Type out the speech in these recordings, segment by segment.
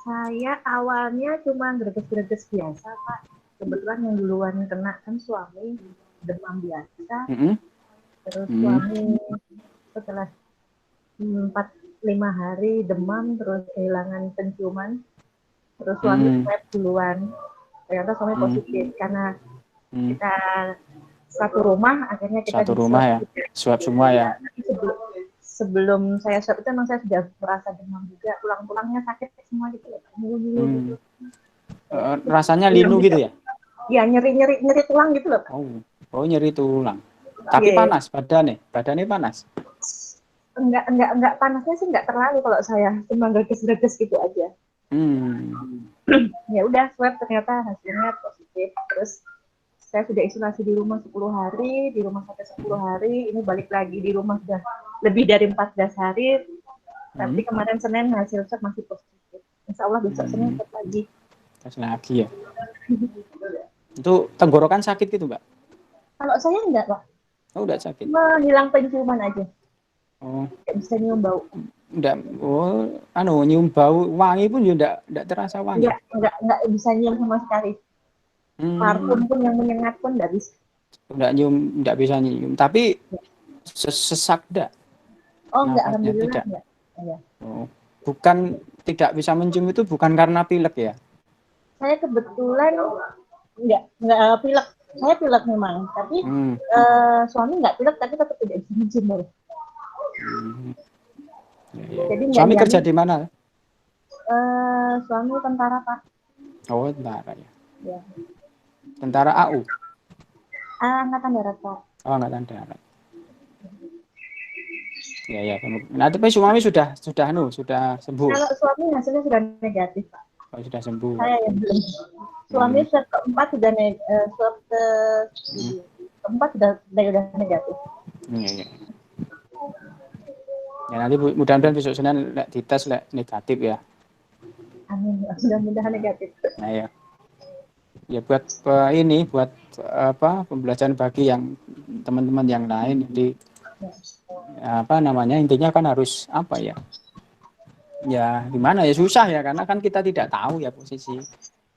Saya awalnya cuma greges-greges biasa, Pak. Kebetulan yang duluan kena kan suami, demam biasa. Mm-mm. Terus Mm. suami setelah 4-5 hari demam, terus kehilangan penciuman. Terus suami Mm. swab duluan. Ternyata suami Mm. positif karena Mm. kita satu rumah, akhirnya kita Satu di rumah swab ya, juga. swab semua ya. Sebelum saya swab itu emang saya sudah merasa demam juga, tulang-tulangnya sakit semua gitu, nyeri gitu. Hmm. Rasanya linu gitu ya? Ya nyeri tulang gitu loh, Pak. Oh, oh nyeri tulang. Tapi Iya. panas badannya panas. Enggak panasnya sih enggak terlalu kalau saya, cuma greges-greges gitu aja. Hmm. Ya udah swab ternyata hasilnya positif. Terus saya sudah isolasi di rumah 10 hari, di rumah sakit 10 hari, ini balik lagi di rumah sudah lebih dari 14 hari, tapi Hmm. kemarin Senin hasil swab masih positif. Insya Allah besok Senin Hmm. swab lagi. Terus lagi ya. Itu tenggorokan sakit gitu, Mbak? Kalau saya enggak, Pak. Oh, udah sakit. Menghilang penciuman aja. Oh, Enggak bisa nyium bau. enggak. Oh, nyium bau wangi pun juga enggak terasa wangi. Enggak bisa nyium sama sekali. Parfum Hmm. pun yang menyengat pun enggak bisa. Enggak bisa nyium. Tapi sesak enggak? Oh, enggak, Napasnya alhamdulillah tidak. enggak. Ya. Oh, bukan tidak bisa mencium itu bukan karena pilek ya? Saya kebetulan enggak pilek. Saya pilek memang, tapi Hmm. suami enggak pilek, tapi tetap tidak bisa mencium. Hmm. Ya, ya. Jadi enggak Suami kerja jamin. di mana? Suami tentara, Pak. Oh, tentara ya. Ya. Tentara AU. Angkatan darat, Pak. Oh, angkatan darat. Ya, ya. Nah, tapi suami sudah sembuh. Kalau suami hasilnya sudah negatif, Pak. Oh, sudah sembuh. Saya yang belum. Suami Hmm. swab keempat sudah swab Hmm. keempat sudah negatif. Ya, ya. Ya, nanti mudah-mudahan besok Senin dites negatif ya. Amin. Mudah-mudahan negatif. Nah, ya. Ya buat buat apa pembelajaran bagi yang teman-teman yang lain. Jadi apa namanya intinya kan harus apa ya? Ya gimana ya susah ya karena kan kita tidak tahu ya posisi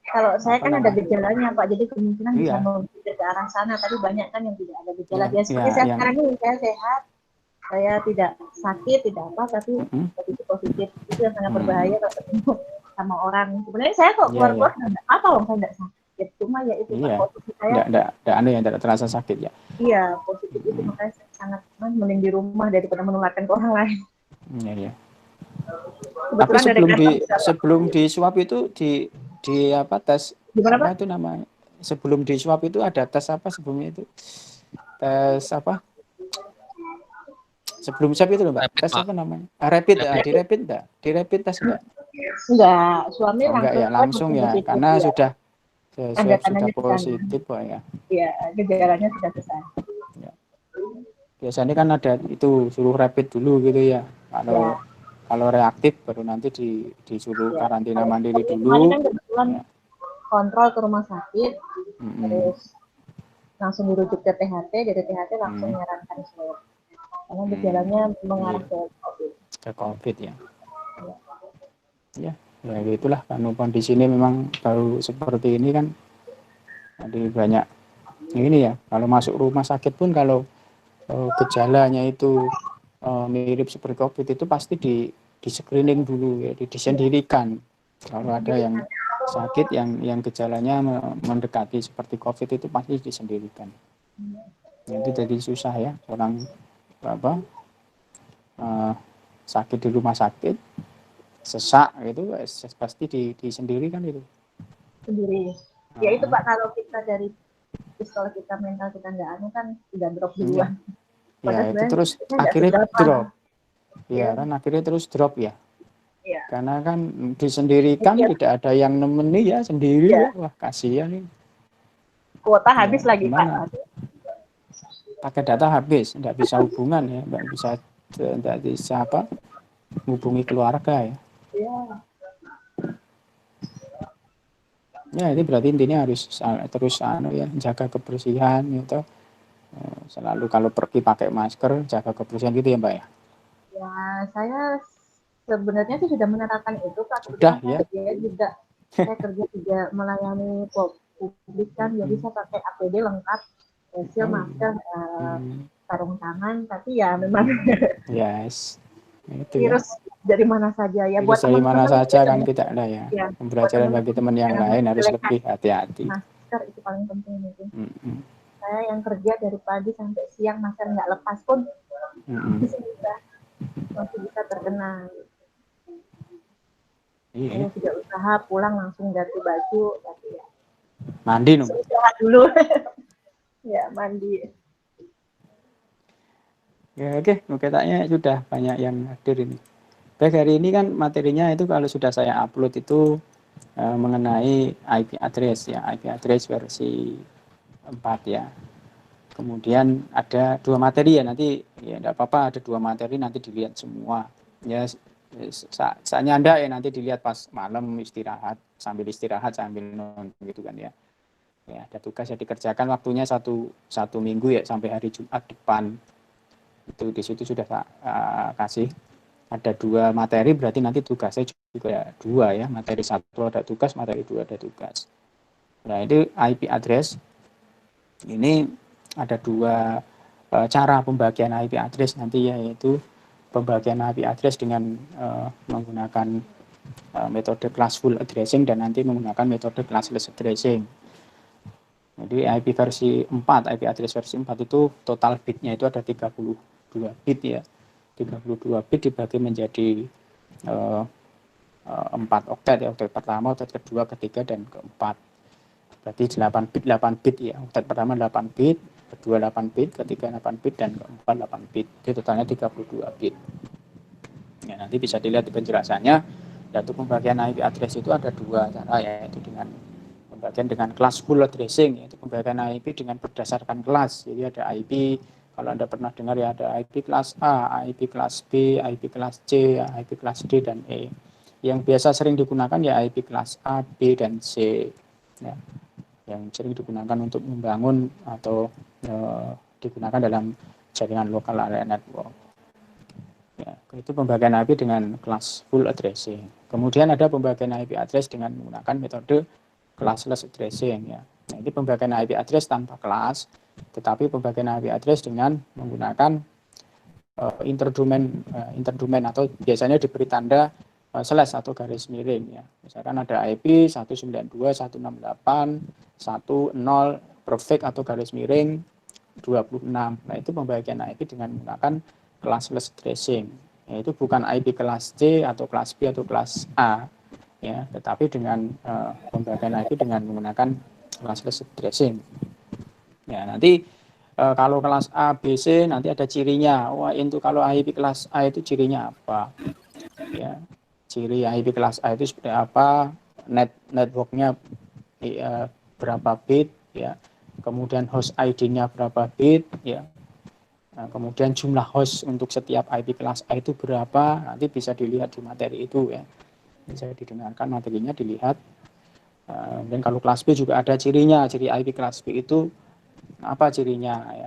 Kalau saya apa kan ada nama. gejalanya, Pak, jadi kemungkinan bisa Iya, memikir ke arah sana, tapi banyak kan yang tidak ada gejala. iya, Biasa iya seperti saya yang sekarang ini, saya sehat, saya tidak sakit, tidak apa, tapi mm, positif. Itu yang sangat mm, berbahaya kalau ketemu sama orang. Sebenarnya saya kok iya, iya, keluar-keluar nggak apa loh, saya nggak sakit. Cuma ya itu, Pak, iya. posisi saya, Enggak aneh yang tidak terasa sakit ya. iya, positif itu, Mm, makanya saya sangat mending di rumah daripada menularkan ke orang lain. iya, iya. Tapi Kebetulan dari kantor sebelum di swab itu di apa tes gimana, apa Pak? itu namanya? Sebelum di swab itu ada tes apa sebelumnya itu? Tes apa? Sebelum swab itu loh, Mbak. Rapid, Tes Pak. apa namanya? Rapid, Rapid. di rapid enggak? Di rapid tes enggak? Enggak, suami Oh, enggak langsung ya, swab langsung langsung ya. positif, Karena ya. sudah swab sudah Tanda-tandanya ke sana. positif, Pak ya. Iya, gejalanya sudah ke sana. Ya. Biasanya kan ada itu suruh rapid dulu gitu ya. Ya, Kalau reaktif baru nanti disuruh ya. karantina Kalau mandiri kemarin dulu. kan kebetulan Ya. kontrol ke rumah sakit, Mm-mm. terus langsung dirujuk ke THT, dari THT langsung Mm. menyarankan swab. Karena Mm. gejalanya mengarah Iya, ke COVID. ke COVID ya. Ya. Ya, ya itulah kan kondisi ini memang baru seperti ini kan. Jadi banyak ini ya. Kalau masuk rumah sakit pun kalau gejalanya itu mirip seperti COVID itu pasti di screening dulu ya, disendirikan. Kalau ada yang sakit yang gejalanya mendekati seperti COVID itu pasti disendirikan. Itu jadi susah ya orang apa sakit di rumah sakit sesak itu pasti disendirikan itu. Sendiri. Ya itu, Pak, kalau kita dari kalau kita mental kita nggak anu kan udah drop Iya, duluan. ya Padahal itu sebenarnya terus nggak akhirnya seberapa. drop. Ya, Ya kan akhirnya terus drop ya. ya. Karena kan disendirikan Ya, tidak ada yang nemeni ya sendiri ya. ya. Wah, kasihan nih. Kuota Ya, habis lagi, Pak. gimana? Pakai data habis, tidak bisa hubungan ya, tidak bisa apa? Hubungi keluarga ya. Ya. Ya, itu berarti intinya harus terus ya, jaga kebersihan gitu. Selalu kalau pergi pakai masker, jaga kebersihan gitu ya, Mbak ya. Ya, saya sebenarnya sih sudah menerapkan itu, Kak. Sudah Kebetulan saya ya. kerja juga, melayani publik kan, jadi saya pakai APD lengkap, facial, Oh, masker, hmm. sarung tangan, tapi ya memang Yes, itu ya. virus dari mana saja ya. Virus Buat dari mana teman-teman saja kan itu kita ada ya. ya, buat Pembelajaran bagi teman-teman teman yang jangan lain harus menyepelekan lebih hati-hati. masker, itu paling penting mungkin. Hmm. Saya yang kerja dari pagi sampai siang masker nggak lepas pun Hmm. masih bisa terkena. Iya. Saya sudah usaha pulang langsung ganti baju, tapi ya Mandi no. istirahat dulu. Ya mandi. Ya, oke, tanya sudah banyak yang hadir ini. Baik, hari ini kan materinya itu kalau sudah saya upload itu mengenai IP address ya, IP address versi 4 ya. Kemudian ada 2 materi ya, nanti ya enggak apa-apa, ada 2 materi nanti dilihat semua. Ya saatnya Anda ya nanti dilihat pas malam istirahat sambil nonton gitu kan ya. Ya, ada tugas yang dikerjakan waktunya satu minggu ya sampai hari Jumat depan. Itu di situ sudah kasih ada 2 materi, berarti nanti tugasnya juga 2 ya, materi 1 ada tugas, materi 2 ada tugas. Nah, itu IP address ini ada 2 cara pembagian IP address nanti ya, yaitu pembagian IP address dengan menggunakan metode classful addressing dan nanti menggunakan metode classless addressing. Jadi IP versi 4, IP address versi 4 itu total bitnya itu ada 32 bit ya. 32 bit dibagi menjadi 4 oktet ya, oktet pertama, oktet kedua, ketiga, dan keempat. Berarti 8 bit, 8 bit ya. Oktet pertama 8 bit, kedua 8 bit, ketiga 8 bit, dan keempat 8 bit. Jadi totalnya 32 bit. Ya, nanti bisa dilihat di penjelasannya. Dan untuk pembagian IP address itu ada 2 cara, yaitu dengan pembagian dengan classful addressing, yaitu pembagian IP dengan berdasarkan kelas. Jadi ada IP, kalau Anda pernah dengar ya, ada IP kelas A, IP kelas B, IP kelas C, IP kelas D, dan E. Yang biasa sering digunakan ya IP kelas A, B, dan C. Ya, yang sering digunakan untuk membangun atau digunakan dalam jaringan lokal area network. Ya, itu pembagian IP dengan class full addressing. Kemudian ada pembagian IP address dengan menggunakan metode classless addressing ya. Nah, ini pembagian IP address tanpa kelas, tetapi pembagian IP address dengan menggunakan interdomain atau biasanya diberi tanda slash atau garis miring ya. Misalkan ada IP 192.168.1.0 perfect atau garis miring 26. Nah, itu pembagian IP dengan menggunakan classless addressing. Yaitu bukan IP kelas C atau kelas B atau kelas A ya, tetapi dengan pembagian IP dengan menggunakan classless addressing. Ya, nanti kalau kelas A, B, C nanti ada cirinya. Wah, itu kalau IP kelas A itu cirinya apa? Ya, ciri IP kelas A itu seperti apa? Networknya berapa bit? Ya, kemudian host ID-nya berapa bit? Ya, nah, kemudian jumlah host untuk setiap IP kelas A itu berapa? Nanti bisa dilihat di materi itu ya. Bisa didengarkan materinya, dilihat. Dan kalau kelas B juga ada cirinya. Ciri IP kelas B itu apa cirinya ya?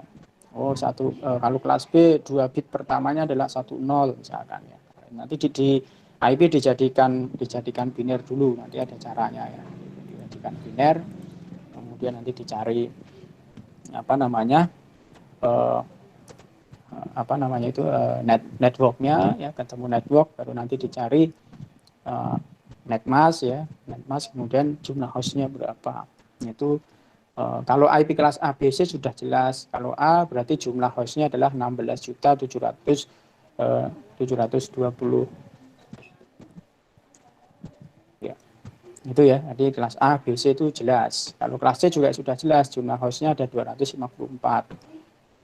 Oh, kalau kelas B 2 bit pertamanya adalah 10 misalkan ya. Nanti di IP dijadikan biner dulu, nanti ada caranya ya. Dijadikan biner, kemudian nanti dicari apa namanya? Eh, networknya ya, ketemu network, baru nanti dicari netmask ya, netmask, kemudian jumlah hostnya berapa. Itu kalau IP kelas A, B, C sudah jelas. Kalau A berarti jumlah hostnya adalah 16.720 ya. Itu ya, jadi kelas A, B, C itu jelas. Kalau kelas C juga sudah jelas, jumlah hostnya ada 254.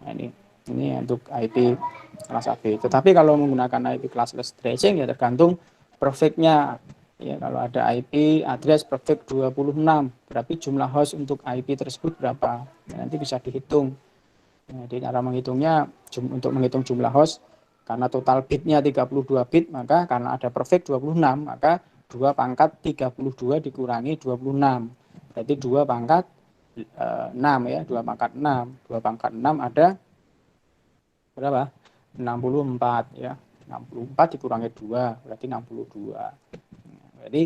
Nah, ini untuk IP kelas AB. Tetapi kalau menggunakan IP classless tracing ya tergantung perfectnya. Ya, kalau ada IP address perfect 26, berarti jumlah host untuk IP tersebut berapa? Ya, nanti bisa dihitung. Jadi cara menghitungnya untuk menghitung jumlah host, karena total bitnya 32 bit, maka karena ada perfect 26, maka 2 pangkat 32 dikurangi 26. Berarti 2 pangkat 6 ya, 2 pangkat 6. 2 pangkat 6 ada berapa? 64 ya. 64 dikurangi 2 berarti 62. Jadi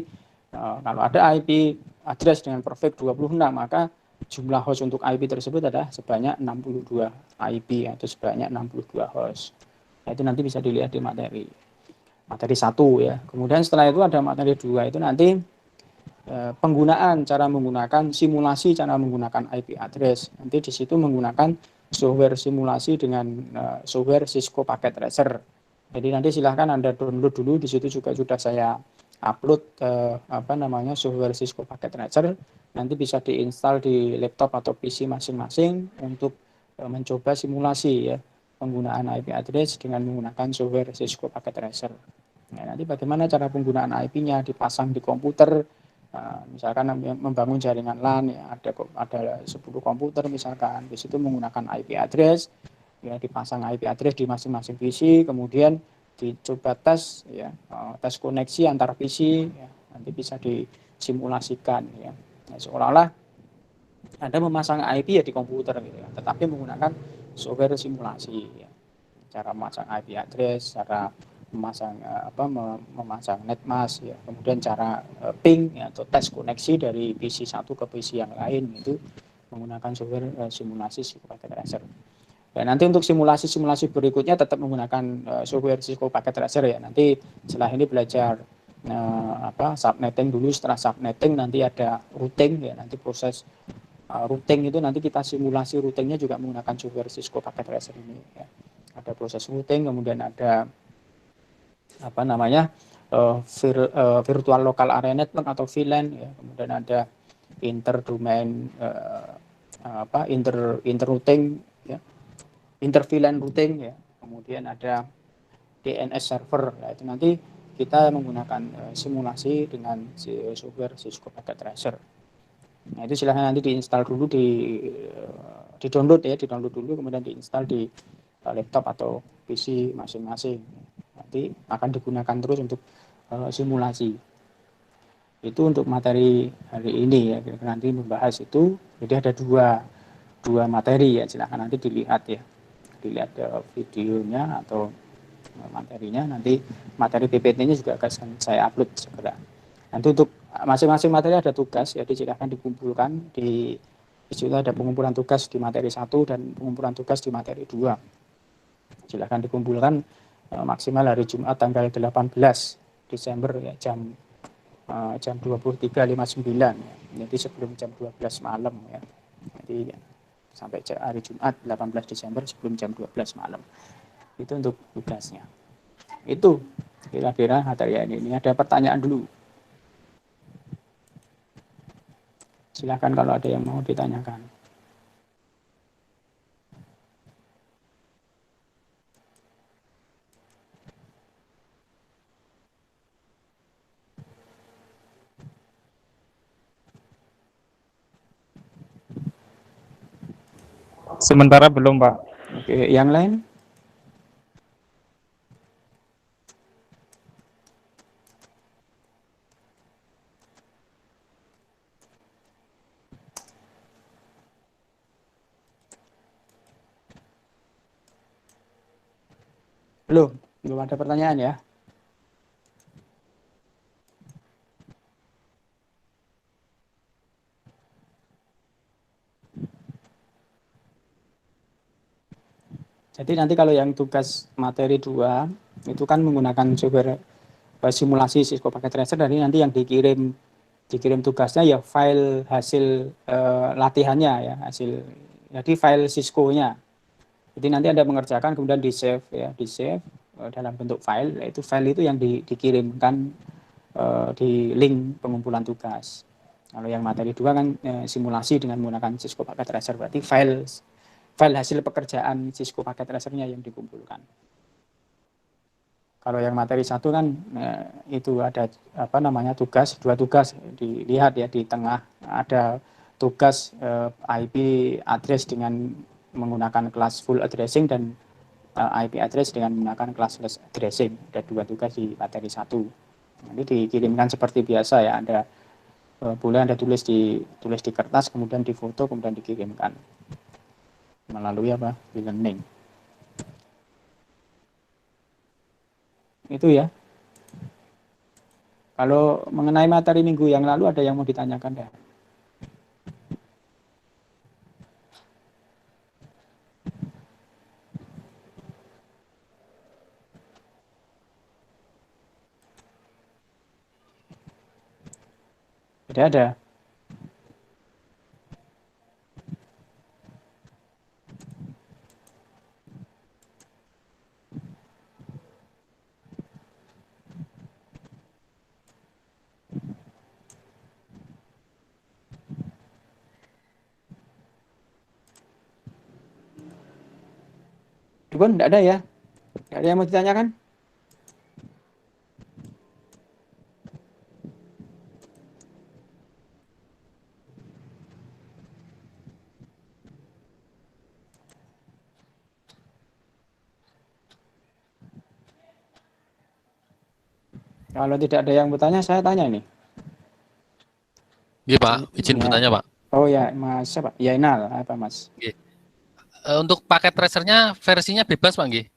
kalau ada IP address dengan perfect 26, maka jumlah host untuk IP tersebut adalah sebanyak 62 IP atau sebanyak 62 host. Nah, itu nanti bisa dilihat di materi 1 ya. Kemudian setelah itu ada materi 2, itu nanti penggunaan, cara menggunakan simulasi, cara menggunakan IP address. Nanti di situ menggunakan software simulasi dengan software Cisco Packet Tracer. Jadi nanti silahkan Anda download dulu, di situ juga sudah saya upload software Cisco Packet Tracer. Nanti bisa diinstal di laptop atau PC masing-masing untuk mencoba simulasi ya penggunaan IP address dengan menggunakan software Cisco Packet Tracer. Nah, nanti bagaimana cara penggunaan IP-nya dipasang di komputer. Misalkan membangun jaringan LAN ya, ada 10 komputer misalkan, di situ menggunakan IP address ya, dipasang IP address di masing-masing PC, kemudian dicoba tes ya, tes koneksi antar PC ya, nanti bisa disimulasikan ya. Nah, seolah-olah Anda memasang IP ya di komputer gitu ya, tetapi menggunakan software simulasi ya. Cara memasang IP address, cara memasang netmask ya, kemudian cara ping ya, atau tes koneksi dari PC satu ke PC yang lain itu menggunakan software simulasi Cisco Packet Tracer. Dan nanti untuk simulasi berikutnya tetap menggunakan software Cisco Packet Tracer ya. Nanti setelah ini belajar subnetting dulu, setelah subnetting nanti ada routing ya, nanti proses routing itu nanti kita simulasi routingnya juga menggunakan software Cisco Packet Tracer ini ya. Ada proses routing, kemudian ada virtual local area network atau VLAN ya, kemudian ada interdomain interrouting ya, inter VLAN routing ya, kemudian ada DNS server ya, itu nanti kita menggunakan simulasi dengan software Cisco Packet Tracer. Nah, itu silahkan nanti diinstal dulu, di-download ya, di-download dulu kemudian diinstal di laptop atau PC masing-masing. Nanti akan digunakan terus untuk simulasi. Itu untuk materi hari ini ya, nanti membahas itu. Jadi ada dua materi ya, silahkan nanti dilihat ya, dilihat videonya atau materinya. Nanti materi PPT-nya juga akan saya upload segera. Nanti untuk masing-masing materi ada tugas, jadi silahkan dikumpulkan di situ, ada pengumpulan tugas di materi 1 dan pengumpulan tugas di materi 2. Silahkan dikumpulkan maksimal hari Jumat tanggal 18 Desember ya, jam 23.59 ya. Jadi sebelum jam 12 malam ya. Jadi sampai hari Jumat 18 Desember sebelum jam 12 malam. Itu untuk tugasnya. Itu kira-kira materi ini. Ada pertanyaan dulu. Silahkan kalau ada yang mau ditanyakan. Sementara belum, Pak. Oke, yang lain? Belum ada pertanyaan ya. Jadi nanti kalau yang tugas materi 2 itu kan menggunakan software simulasi Cisco Packet Tracer, dari nanti yang dikirim tugasnya ya file hasil latihannya ya, jadi file Cisco-nya. Jadi nanti Anda mengerjakan kemudian di-save ya, dalam bentuk file, yaitu file itu yang dikirimkan di link pengumpulan tugas. Kalau yang materi 2 kan simulasi dengan menggunakan Cisco Packet Tracer, berarti file hasil pekerjaan Cisco Packet Tracer-nya yang dikumpulkan. Kalau yang materi 1 kan itu ada tugas, 2 tugas, dilihat ya di tengah ada tugas IP address dengan menggunakan kelas full addressing dan IP address dengan menggunakan kelas addressing. Ada 2 tugas di materi 1. Nanti dikirimkan seperti biasa ya, Anda boleh Anda tulis di kertas, kemudian difoto, kemudian dikirimkan melalui e-learning. Itu ya. Kalau mengenai materi minggu yang lalu ada yang mau ditanyakan ya? Tidak ada. Dukun, tidak ada ya? Tidak ada yang mau ditanyakan? Kalau tidak ada yang bertanya, saya tanya nih. Iya Pak, izin Ya. bertanya Pak. Oh ya, Mas siapa? Ya Inal, apa Mas? Nggih. Untuk paket tracernya versinya bebas Pak nggih?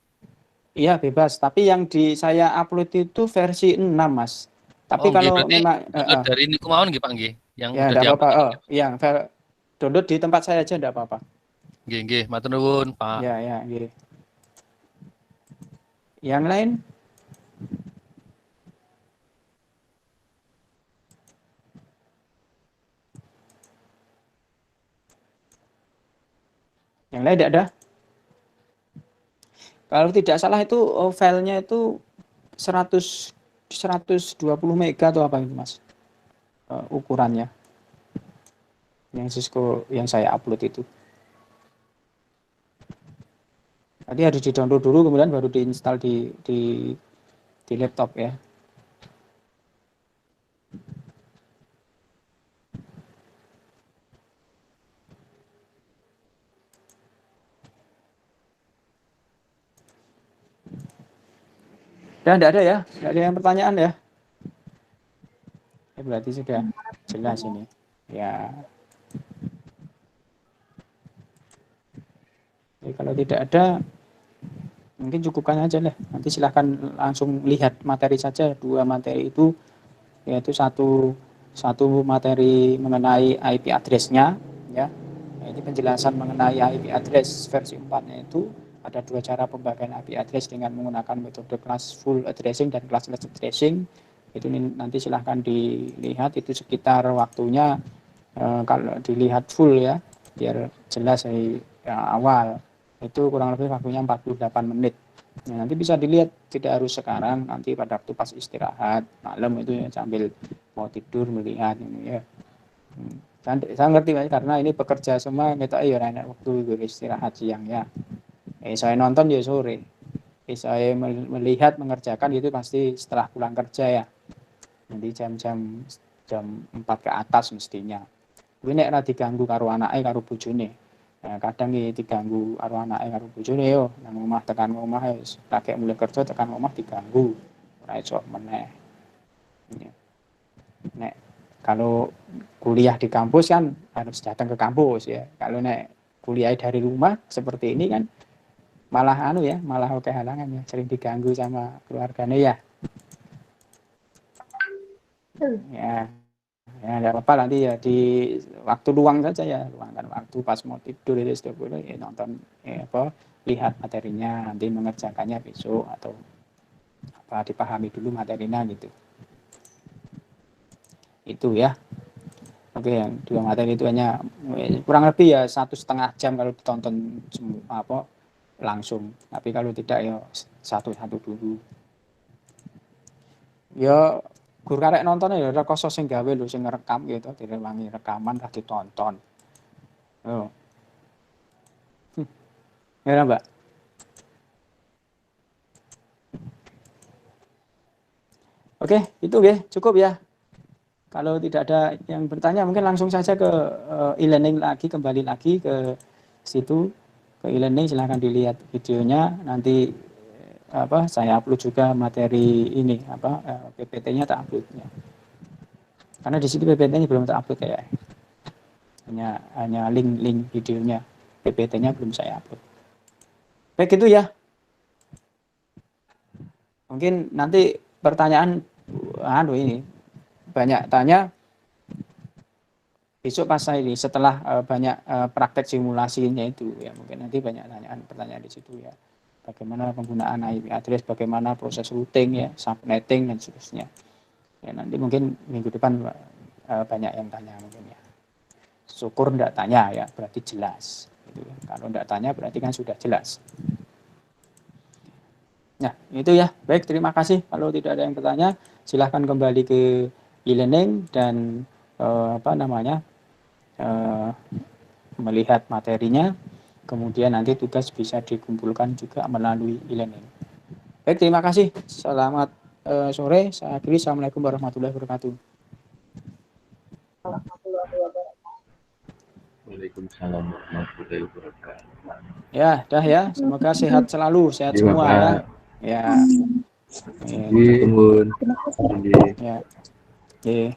Iya bebas, tapi yang saya upload itu versi 6 Mas. Tapi Oh nggih, kalau berarti memang download dari niku mawon nggih Pak nggih, yang ya udah enggak apa-apa. di-upload Oh, yang download di tempat saya aja enggak apa-apa. nggih nggih, matur nuwun Pak. Ya, ya, nggih. Yang lain? Yang lain tidak ada? Kalau tidak salah itu filenya itu 100 120 mega atau apa itu Mas? Ukurannya. Yang Cisco yang saya upload itu. Nanti harus di-download dulu kemudian baru diinstal di laptop ya. Dan tidak ada ya? Tidak ada yang pertanyaan ya? Berarti sudah jelas ini. Ya. Jadi kalau tidak ada, mungkin cukupkan aja lah. Nanti silahkan langsung lihat materi saja. 2 materi itu, yaitu satu materi mengenai IP address-nya, ya. Ini penjelasan mengenai IP address versi 4-nya itu ada 2 cara pembagian IP address dengan menggunakan metode classful addressing dan classless addressing. Itu nanti silahkan dilihat, itu sekitar waktunya kalau dilihat full ya, biar jelas dari awal. Itu kurang lebih waktunya 48 menit. Nah, nanti bisa dilihat, tidak harus sekarang, nanti pada waktu pas istirahat malam itu ya, sambil mau tidur melihat ini ya. Saya ngerti Mas, karena ini pekerja semua kita ya enak waktu istirahat siang ya. Saya nonton ya sore. Saya melihat mengerjakan itu pasti setelah pulang kerja ya. Nanti jam 4 ke atas mestinya. Kuwi nek ora diganggu karo anake karo bojone. Nah, kadang iki diganggu karo anake karo bojone yo nang omah tekan omah wis lagi mulai kerja tekan omah diganggu. Ora iso meneh. Nek kalau kuliah di kampus kan harus datang ke kampus ya. Kalau nek kuliah dari rumah seperti ini kan malah ya, malah oke halangan ya, sering diganggu sama keluarganya ya. Ya. Ya enggak apa-apa, nanti ya di waktu luang saja ya, luangkan waktu pas mau tidur itu sudah boleh ya, nonton lihat materinya, nanti mengerjakannya besok atau apa dipahami dulu materinya gitu. Itu ya. Oke, yang 2 materi itu hanya kurang lebih ya 1,5 jam kalau ditonton langsung. Tapi kalau tidak ya satu-satu dulu. Ya gur karek nonton ya rekoso sing gawe lho, sing ngerekam gitu, direwangi rekaman lah ditonton. Oh. Ya Mbak. Oke, itu ya, cukup ya. Kalau tidak ada yang bertanya mungkin langsung saja ke e-learning lagi, kembali lagi ke situ ke e-learning, silahkan dilihat videonya, nanti saya upload juga materi ini PPT-nya tak uploadnya. Karena di situ PPT-nya belum tak upload kayak. Hanya link videonya. PPT-nya belum saya upload. Baik itu ya. mungkin nanti pertanyaan ini banyak tanya besok pas ini setelah banyak praktek simulasinya itu ya, mungkin nanti banyak pertanyaan di situ ya. Bagaimana penggunaan IP address, bagaimana proses routing ya, subnetting dan seterusnya. Ya nanti mungkin minggu depan banyak yang tanya mungkin ya. Syukur enggak tanya ya, berarti jelas. Gitu. Kalau enggak tanya berarti kan sudah jelas. Nah itu ya, baik terima kasih. Kalau tidak ada yang bertanya, silahkan kembali ke e-learning dan melihat materinya. Kemudian nanti tugas bisa dikumpulkan juga melalui e-learning. Baik, terima kasih. Selamat sore. Saya akhiri. Assalamualaikum warahmatullahi wabarakatuh. Waalaikumsalam warahmatullahi wabarakatuh. Ya, dah ya. Semoga sehat selalu, sehat semua ya. Ya. Tunggu. Ya. Oke.